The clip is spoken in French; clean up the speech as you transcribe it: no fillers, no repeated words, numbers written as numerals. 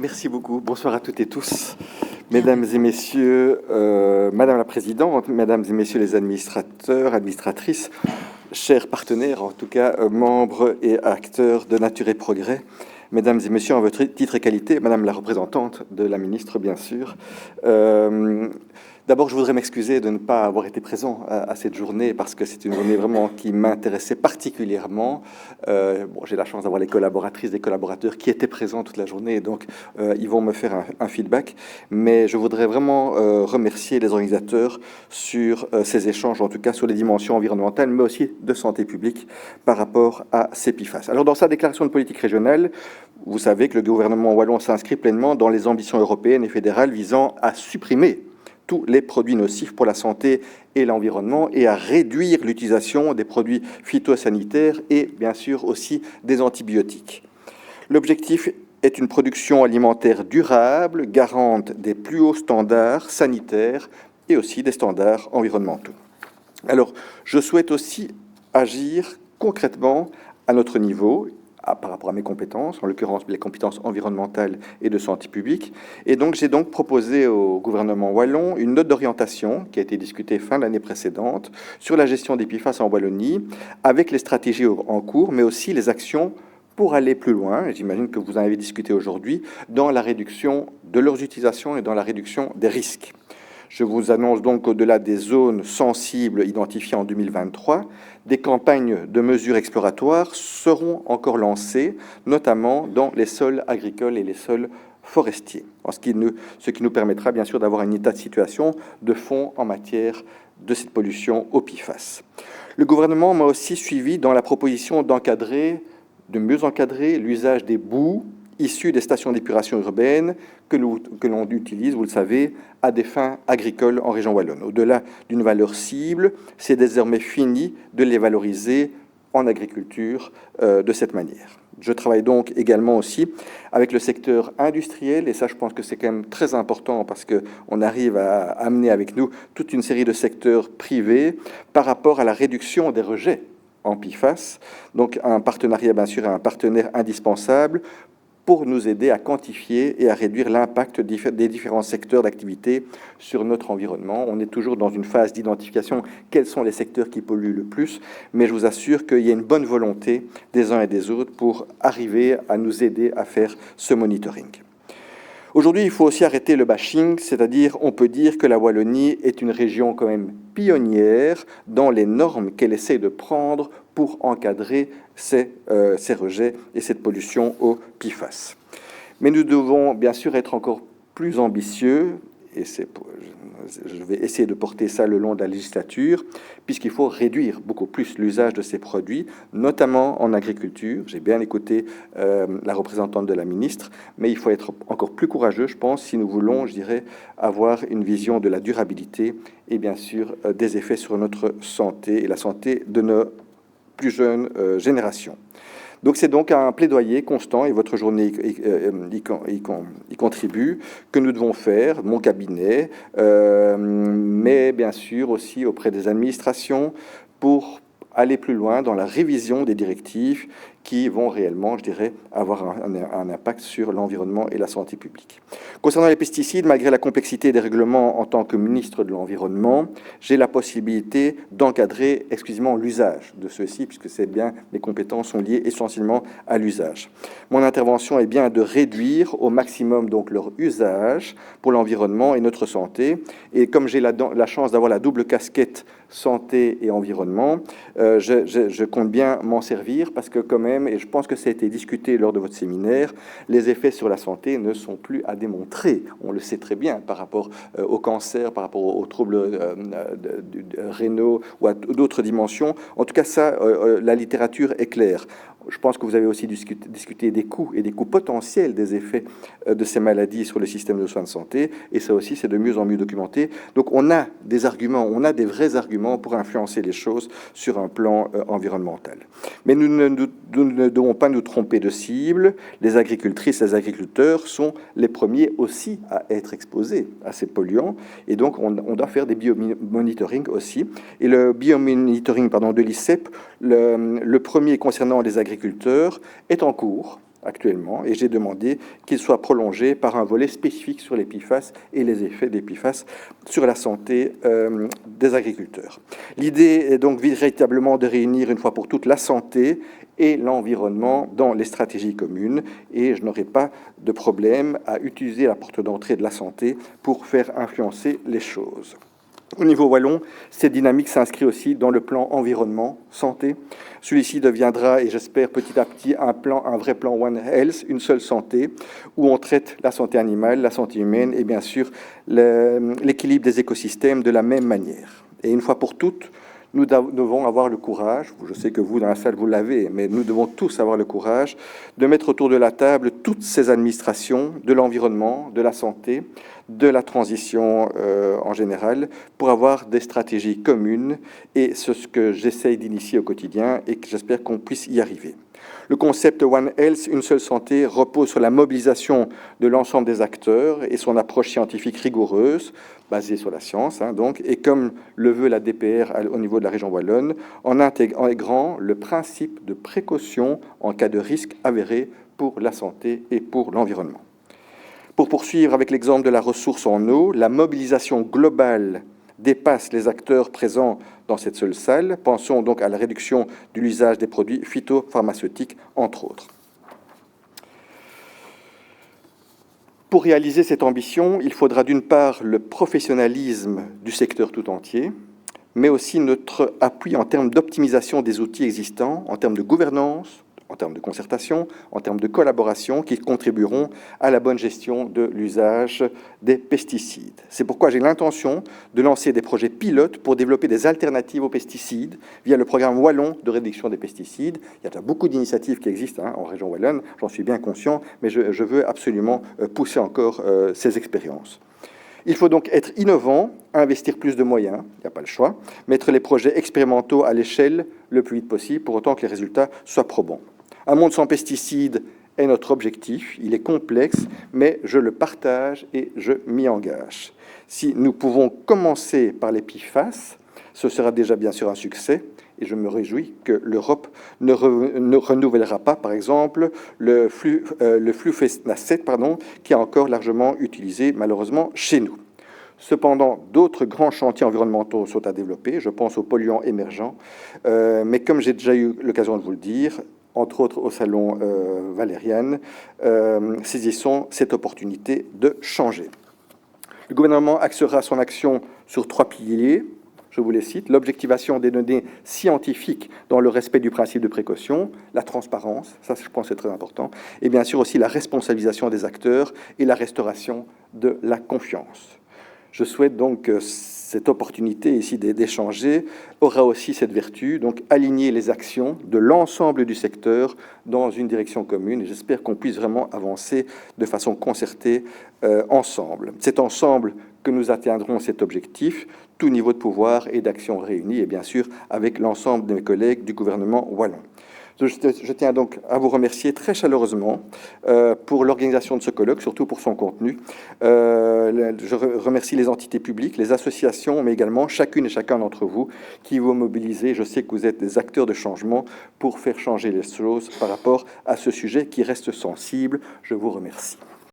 Merci beaucoup. Bonsoir à toutes et tous. Mesdames et messieurs, Madame la Présidente, Mesdames et messieurs les administrateurs, administratrices, chers partenaires, en tout cas membres et acteurs de Nature et Progrès, Mesdames et messieurs, en votre titre et qualité, Madame la représentante de la ministre, bien sûr. D'abord, je voudrais m'excuser de ne pas avoir été présent à cette journée parce que c'est une journée vraiment qui m'intéressait particulièrement. J'ai la chance d'avoir les collaboratrices, des collaborateurs qui étaient présents toute la journée, donc ils vont me faire un feedback. Mais je voudrais vraiment remercier les organisateurs sur ces échanges, en tout cas sur les dimensions environnementales, mais aussi de santé publique par rapport à ces PFAS. Alors, dans sa déclaration de politique régionale, vous savez que le gouvernement wallon s'inscrit pleinement dans les ambitions européennes et fédérales visant à supprimer tous les produits nocifs pour la santé et l'environnement et à réduire l'utilisation des produits phytosanitaires et bien sûr aussi des antibiotiques. L'objectif est une production alimentaire durable, garante des plus hauts standards sanitaires et aussi des standards environnementaux. Alors, je souhaite aussi agir concrètement à notre niveau, par rapport à mes compétences, en l'occurrence les compétences environnementales et de santé publique. Et donc, j'ai donc proposé au gouvernement wallon une note d'orientation qui a été discutée fin de l'année précédente sur la gestion des PFAS en Wallonie, avec les stratégies en cours, mais aussi les actions pour aller plus loin, et j'imagine que vous en avez discuté aujourd'hui, dans la réduction de leurs utilisations et dans la réduction des risques. Je vous annonce donc qu'au-delà des zones sensibles identifiées en 2023, des campagnes de mesures exploratoires seront encore lancées, notamment dans les sols agricoles et les sols forestiers, ce qui nous permettra bien sûr d'avoir un état de situation de fond en matière de cette pollution au PFAS. Le gouvernement m'a aussi suivi dans la proposition de mieux encadrer l'usage des boues issus des stations d'épuration urbaines que l'on utilise, vous le savez, à des fins agricoles en région wallonne. Au-delà d'une valeur cible, c'est désormais fini de les valoriser en agriculture de cette manière. Je travaille donc également aussi avec le secteur industriel, et ça je pense que c'est quand même très important parce qu'on arrive à amener avec nous toute une série de secteurs privés par rapport à la réduction des rejets en PFAS, donc un partenariat bien sûr, un partenaire indispensable pour nous aider à quantifier et à réduire l'impact des différents secteurs d'activité sur notre environnement. On est toujours dans une phase d'identification, quels sont les secteurs qui polluent le plus, mais je vous assure qu'il y a une bonne volonté des uns et des autres pour arriver à nous aider à faire ce monitoring. Aujourd'hui, il faut aussi arrêter le bashing, c'est-à-dire on peut dire que la Wallonie est une région quand même pionnière dans les normes qu'elle essaie de prendre pour encadrer ces rejets et cette pollution au PFAS. Mais nous devons bien sûr être encore plus ambitieux, et je vais essayer de porter ça le long de la législature, puisqu'il faut réduire beaucoup plus l'usage de ces produits, notamment en agriculture. J'ai bien écouté la représentante de la ministre, mais il faut être encore plus courageux, je pense, si nous voulons, je dirais, avoir une vision de la durabilité et bien sûr des effets sur notre santé et la santé de nos plus jeunes générations. Donc c'est donc un plaidoyer constant, et votre journée y contribue, que nous devons faire, mon cabinet, mais bien sûr aussi auprès des administrations, pour aller plus loin dans la révision des directives qui vont réellement, je dirais, avoir un impact sur l'environnement et la santé publique. Concernant les pesticides, malgré la complexité des règlements en tant que ministre de l'Environnement, j'ai la possibilité d'encadrer exclusivement l'usage de ceux-ci, puisque c'est bien, mes compétences sont liées essentiellement à l'usage. Mon intervention est bien de réduire au maximum donc leur usage pour l'environnement et notre santé. Et comme j'ai la chance d'avoir la double casquette santé et environnement, je compte bien m'en servir parce que quand même, et je pense que ça a été discuté lors de votre séminaire, les effets sur la santé ne sont plus à démontrer. On le sait très bien par rapport au cancer, par rapport aux troubles rénaux ou à d'autres dimensions. En tout cas, ça, la littérature est claire. Je pense que vous avez aussi discuté des coûts et des coûts potentiels des effets de ces maladies sur le système de soins de santé, et ça aussi, c'est de mieux en mieux documenté. Donc, on a des arguments, on a des vrais arguments pour influencer les choses sur un plan environnemental. Mais nous ne devons pas nous tromper de cible. Les agricultrices, les agriculteurs sont les premiers aussi à être exposés à ces polluants, et donc on doit faire des biomonitoring aussi. Et le biomonitoring de l'ICEP, le premier concernant les agriculteurs, est en cours. actuellement, et j'ai demandé qu'il soit prolongé par un volet spécifique sur les PFAS et les effets des PFAS sur la santé des agriculteurs. L'idée est donc véritablement de réunir une fois pour toutes la santé et l'environnement dans les stratégies communes, et je n'aurai pas de problème à utiliser la porte d'entrée de la santé pour faire influencer les choses. Au niveau wallon, cette dynamique s'inscrit aussi dans le plan environnement-santé. Celui-ci deviendra, et j'espère petit à petit, un vrai plan One Health, une seule santé, où on traite la santé animale, la santé humaine et bien sûr l'équilibre des écosystèmes de la même manière. Et une fois pour toutes, nous devons avoir le courage, je sais que vous dans la salle vous l'avez, mais nous devons tous avoir le courage de mettre autour de la table toutes ces administrations de l'environnement, de la santé, de la transition en général, pour avoir des stratégies communes, et c'est ce que j'essaye d'initier au quotidien et que j'espère qu'on puisse y arriver. Le concept One Health, une seule santé, repose sur la mobilisation de l'ensemble des acteurs et son approche scientifique rigoureuse, basée sur la science, donc, et comme le veut la DPR au niveau de la région wallonne, en intégrant le principe de précaution en cas de risque avéré pour la santé et pour l'environnement. Pour poursuivre avec l'exemple de la ressource en eau, la mobilisation globale dépasse les acteurs présents dans cette seule salle. Pensons donc à la réduction de l'usage des produits phytopharmaceutiques, entre autres. Pour réaliser cette ambition, il faudra d'une part le professionnalisme du secteur tout entier, mais aussi notre appui en termes d'optimisation des outils existants, en termes de gouvernance, en termes de concertation, en termes de collaboration, qui contribueront à la bonne gestion de l'usage des pesticides. C'est pourquoi j'ai l'intention de lancer des projets pilotes pour développer des alternatives aux pesticides via le programme wallon de réduction des pesticides. Il y a déjà beaucoup d'initiatives qui existent en région wallonne, j'en suis bien conscient, mais je veux absolument pousser encore ces expériences. Il faut donc être innovant, investir plus de moyens, il n'y a pas le choix, mettre les projets expérimentaux à l'échelle le plus vite possible, pour autant que les résultats soient probants. Un monde sans pesticides est notre objectif, il est complexe, mais je le partage et je m'y engage. Si nous pouvons commencer par les PFAS, ce sera déjà bien sûr un succès, et je me réjouis que l'Europe ne renouvellera pas, par exemple, le flufenacet, qui est encore largement utilisé, malheureusement, chez nous. Cependant, d'autres grands chantiers environnementaux sont à développer, je pense aux polluants émergents, mais comme j'ai déjà eu l'occasion de vous le dire, entre autres au salon Valériane, saisissons cette opportunité de changer. Le gouvernement axera son action sur 3 piliers. Je vous les cite: l'objectivation des données scientifiques dans le respect du principe de précaution, la transparence, ça je pense c'est très important, et bien sûr aussi la responsabilisation des acteurs et la restauration de la confiance. Je souhaite donc que cette opportunité ici d'échanger aura aussi cette vertu, donc aligner les actions de l'ensemble du secteur dans une direction commune, et j'espère qu'on puisse vraiment avancer de façon concertée ensemble. C'est ensemble que nous atteindrons cet objectif, tout niveau de pouvoir et d'action réunis, et bien sûr avec l'ensemble de mes collègues du gouvernement wallon. Je tiens donc à vous remercier très chaleureusement pour l'organisation de ce colloque, surtout pour son contenu. Je remercie les entités publiques, les associations, mais également chacune et chacun d'entre vous qui vous mobilisez. Je sais que vous êtes des acteurs de changement pour faire changer les choses par rapport à ce sujet qui reste sensible. Je vous remercie.